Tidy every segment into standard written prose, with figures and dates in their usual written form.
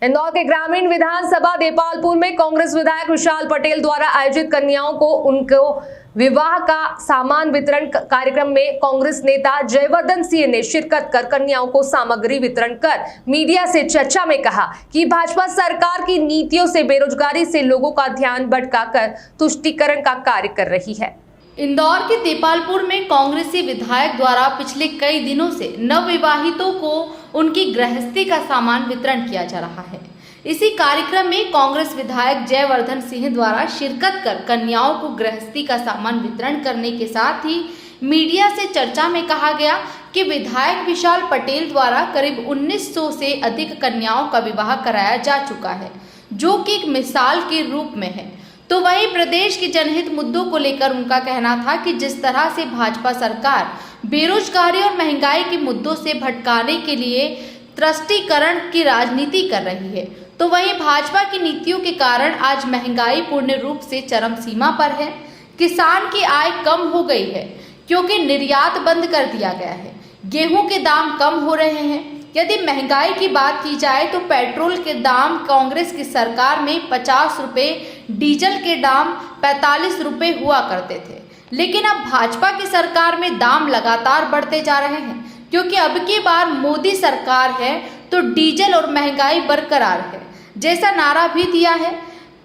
इंदौर के ग्रामीण विधानसभा देपालपुर में कांग्रेस विधायक विशाल पटेल द्वारा आयोजित कन्याओं को उनको विवाह का सामान वितरण कार्यक्रम में कांग्रेस नेता जयवर्धन सिंह ने शिरकत कर कन्याओं को सामग्री वितरण कर मीडिया से चर्चा में कहा कि भाजपा सरकार की नीतियों से बेरोजगारी से लोगों का ध्यान भटकाकर तुष्टीकरण का कार्य कर रही है। इंदौर के देपालपुर में कांग्रेसी विधायक द्वारा पिछले कई दिनों से नवविवाहितों को उनकी गृहस्थी का सामान वितरण किया जा रहा है। इसी कार्यक्रम में कांग्रेस विधायक जयवर्धन सिंह द्वारा शिरकत कर कन्याओं को गृहस्थी का सामान वितरण करने के साथ ही मीडिया से चर्चा में कहा गया कि विधायक विशाल पटेल द्वारा करीब 1900 से अधिक कन्याओं का विवाह कराया जा चुका है, जो कि एक मिसाल के रूप में है। तो वहीं प्रदेश के जनहित मुद्दों को लेकर उनका कहना था कि जिस तरह से भाजपा सरकार बेरोजगारी और महंगाई के मुद्दों से भटकाने के लिए तुष्टीकरण की राजनीति कर रही है, तो वहीं भाजपा की नीतियों के कारण आज महंगाई पूर्ण रूप से चरम सीमा पर है। किसान की आय कम हो गई है क्योंकि निर्यात बंद कर दिया गया है। गेहूं के दाम कम हो रहे हैं। यदि महंगाई की बात की जाए तो पेट्रोल के दाम कांग्रेस की सरकार में 50 रुपये, डीजल के दाम 45 रुपये हुआ करते थे, लेकिन अब भाजपा की सरकार में दाम लगातार बढ़ते जा रहे हैं क्योंकि अब की बार मोदी सरकार है तो डीजल और महंगाई बरकरार है जैसा नारा भी दिया है।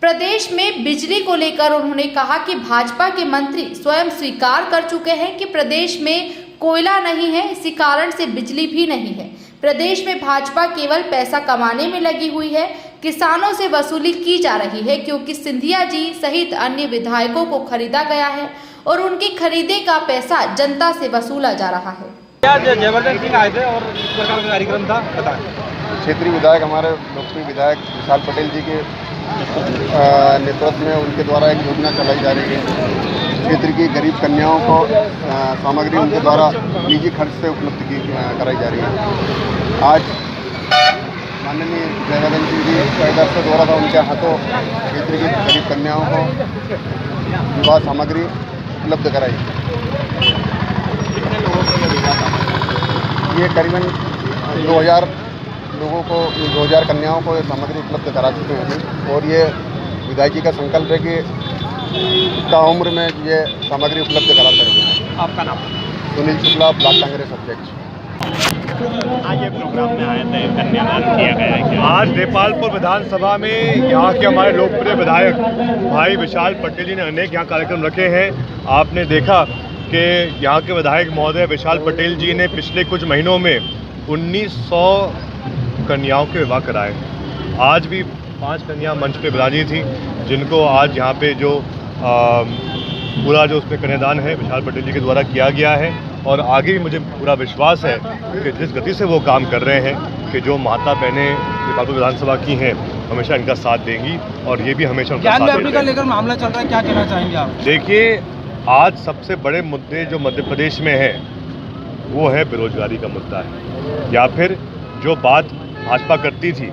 प्रदेश में बिजली को लेकर उन्होंने कहा कि भाजपा के मंत्री स्वयं स्वीकार कर चुके हैं कि प्रदेश में कोयला नहीं है, इसी कारण से बिजली भी नहीं है। प्रदेश में भाजपा केवल पैसा कमाने में लगी हुई है। किसानों से वसूली की जा रही है क्योंकि सिंधिया जी सहित अन्य विधायकों को खरीदा गया है और उनके खरीदे का पैसा जनता से वसूला जा रहा है। जयवर्धन सिंह आए थे और इस प्रकार का कार्यक्रम था, बताएं। क्षेत्रीय विधायक हमारे लोकप्रिय विधायक विशाल पटेल जी के नेतृत्व में उनके द्वारा एक योजना चलाई जा रही है। क्षेत्र की गरीब कन्याओं को सामग्री उनके द्वारा निजी खर्च से उपलब्ध कराई जा रही है। आज माननीय जयवर्धन सिंह जी का दर्शक द्वारा था, उनके हाथों क्षेत्र की गरीब कन्याओं को विवाह सामग्री उपलब्ध कराई। ये करीबन 2000 लोगों को, 2000 कन्याओं को ये सामग्री उपलब्ध करा चुके हैं और ये विधायक जी का संकल्प है कि ताउम्र में ये सामग्री उपलब्ध करा सकेंगे। आपका नाम? सुनील शुक्ला, ब्लॉक कांग्रेस अध्यक्ष। आज ये प्रोग्राम में आए थे, कन्यादान किया गया है। आज देपालपुर विधानसभा में यहाँ के हमारे लोकप्रिय विधायक भाई विशाल पटेल जी ने अनेक यहाँ कार्यक्रम रखे हैं। आपने देखा कि यहाँ के विधायक महोदय विशाल पटेल जी ने पिछले कुछ महीनों में 1900 कन्याओं के विवाह कराए। आज भी 5 कन्या मंच पे विराजी थी, जिनको आज यहाँ पे जो पूरा जो उसमें कन्यादान है विशाल पटेल जी के द्वारा किया गया है। और आगे भी मुझे पूरा विश्वास है कि जिस गति से वो काम कर रहे हैं कि जो माता बहनें देपालपुर विधानसभा की हैं हमेशा इनका साथ देंगी और ये भी हमेशा उनका साथ देंगे। लेकर मामला चल रहा है, क्या कहना चाहेंगे आप? देखिए, आज सबसे बड़े मुद्दे जो मध्य प्रदेश में है वो है बेरोजगारी का मुद्दा है, या फिर जो बात भाजपा करती थी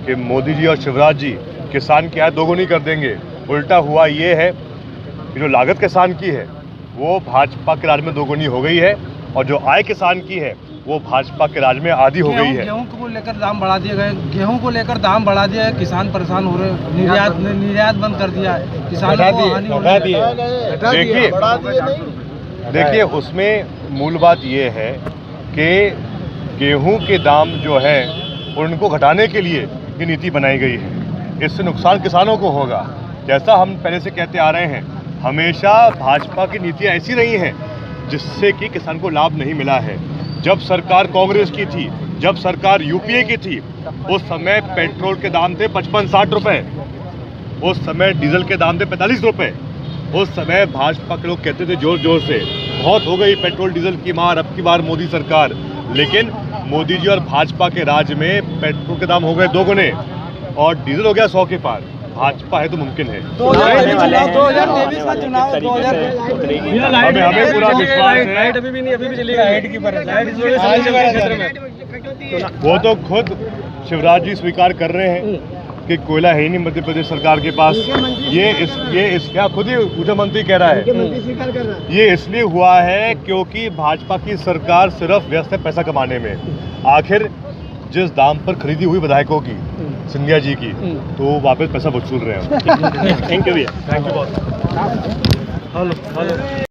कि मोदी जी और शिवराज जी किसान की आय दोगुनी कर देंगे। उल्टा हुआ ये है कि जो लागत किसान की है वो भाजपा के राज में दोगुनी हो गई है और जो आय किसान की है वो भाजपा के राज में आधी हो गई है। गेहूं को लेकर दाम बढ़ा दिए गए, गेहूं को लेकर दाम बढ़ा दिया है, किसान परेशान हो रहे हैं, निर्यात बंद कर दिया है, किसानों को हानि हो रही है। देखिए उसमें मूल बात ये है कि गेहूं के दाम जो है उनको घटाने के लिए ये नीति बनाई गई है। इससे नुकसान किसानों को होगा। जैसा हम पहले से कहते आ रहे हैं, हमेशा भाजपा की नीतियाँ ऐसी रही हैं जिससे कि किसान को लाभ नहीं मिला है। जब सरकार कांग्रेस की थी, जब सरकार यूपीए की थी, उस समय पेट्रोल के दाम थे 55-60 रुपये, उस समय डीजल के दाम थे 45 रुपये। उस समय भाजपा के लोग कहते थे जोर जोर से बहुत हो गई पेट्रोल डीजल की मार, अब की बार मोदी सरकार। लेकिन मोदी जी और भाजपा के राज में पेट्रोल के दाम हो गए दोगुने और डीजल हो गया 100 के पार। भाजपा है तो मुमकिन है। 2023 का चुनाव हमें पूरा विश्वास है। वो तो खुद शिवराज जी स्वीकार कर रहे हैं कि कोयला है ही नहीं मध्य प्रदेश सरकार के पास। ये क्या खुद ही ऊर्जा मंत्री कह रहा है। ये इसलिए हुआ है क्योंकि भाजपा की सरकार सिर्फ व्यस्त है पैसा कमाने में। आखिर जिस दाम पर खरीदी हुई विधायकों की सिंधिया जी की, तो वापस पैसा वसूल रहे हैं। थैंक यू भैया। थैंक यू बहुत। Hello hello